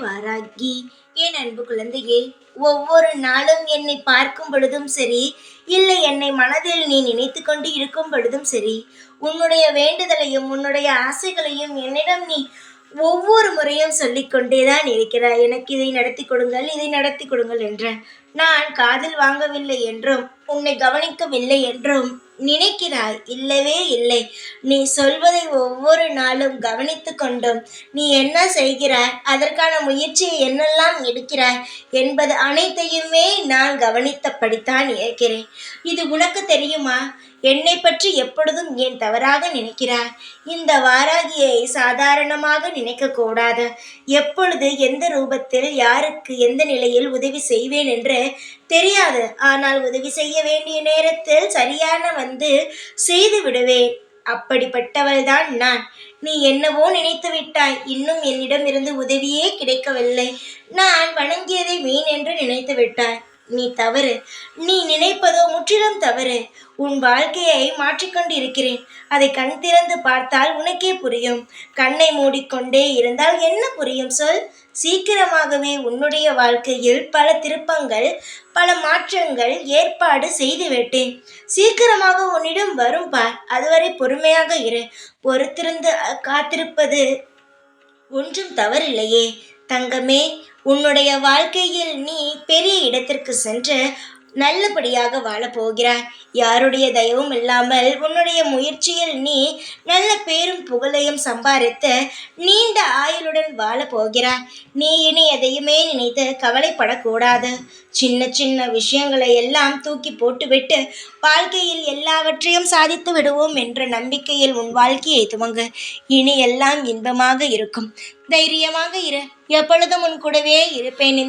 வாராகி. என் அன்பு குழந்தையே, ஒவ்வொரு நாளும் என்னை பார்க்கும் பொழுதும் சரி, இல்லை என்னை மனதில் நீ நினைத்து கொண்டு இருக்கும் பொழுதும் சரி, உன்னுடைய வேண்டுதலையும் உன்னுடைய ஆசைகளையும் என்னிடம் நீ ஒவ்வொரு முறையும் சொல்லிக்கொண்டேதான் இருக்கிறாய். எனக்கு இதை நடத்தி கொடுங்கள், இதை நடத்தி கொடுங்கள் என்று. நான் காதில் வாங்கவில்லை என்றும் உன்னை கவனிக்கவில்லை என்றும் நினைக்கிறாய். இல்லவே இல்லை. நீ சொல்வதை ஒவ்வொரு நாளும் கவனித்து கொண்டும் நீ என்ன செய்கிறாய், அதற்கான முயற்சியை என்னெல்லாம் எடுக்கிறாய் என்பது அனைத்தையுமே நான் கவனித்தபடித்தான் இருக்கிறேன். இது உனக்கு தெரியுமா? என்னை பற்றி எப்பொழுதும் ஏன் தவறாக நினைக்கிறாய்? இந்த வாராகியை சாதாரணமாக நினைக்கக்கூடாது. எப்பொழுது எந்த ரூபத்தில் யாருக்கு எந்த நிலையில் உதவி செய்வேன் என்று தெரியாது. ஆனால் உதவி செய்ய வேண்டிய நேரத்தில் சரியான வந்து செய்து விடுவேன். அப்படிப்பட்டவள்தான் நான். நீ என்னவோ நினைத்து விட்டாய். இன்னும் என்னிடமிருந்து உதவியே கிடைக்கவில்லை. நான் வணங்கியதை வீண் என்று நினைத்து விட்டாய். நீ தவறு. நீ நினைப்பதோ முற்றிலும் தவறு. உன் வாழ்க்கையை மாற்றிக்கொண்டு இருக்கிறேன். அதை கண் திறந்து பார்த்தால் உனக்கே புரியும். கண்ணை மூடிக்கொண்டே இருந்தால் என்ன புரியும் சொல்? சீக்கிரமாகவே உன்னுடைய வாழ்க்கையில் பல திருப்பங்கள், பல மாற்றங்கள் ஏற்பாடு செய்து விட்டேன். சீக்கிரமாக உன்னிடம் வரும் பார். அதுவரை பொறுமையாக இரு. பொறுத்திருந்து காத்திருப்பது ஒன்றும் தவறில்லையே தங்கமே. உன்னுடைய வாழ்க்கையில் நீ பெரிய இடத்திற்கு சென்று நல்லபடியாக வாழப்போகிறாய். யாருடைய தயவும் இல்லாமல் உன்னுடைய முயற்சியில் நீ நல்ல பேரும் புகழையும் சம்பாதித்து நீண்ட ஆயுளுடன் வாழப்போகிறாய். நீ இனி எதையுமே நினைத்து கவலைப்படக்கூடாது. சின்ன சின்ன விஷயங்களை எல்லாம் தூக்கி போட்டுவிட்டு வாழ்க்கையில் எல்லாவற்றையும் சாதித்து விடுவோம் என்ற நம்பிக்கையில் உன் வாழ்க்கையை துவங்கு. இனி எல்லாம் இன்பமாக இருக்கும். தைரியமாக இரு. எப்பொழுதும் உன் கூடவே இருப்பேன்.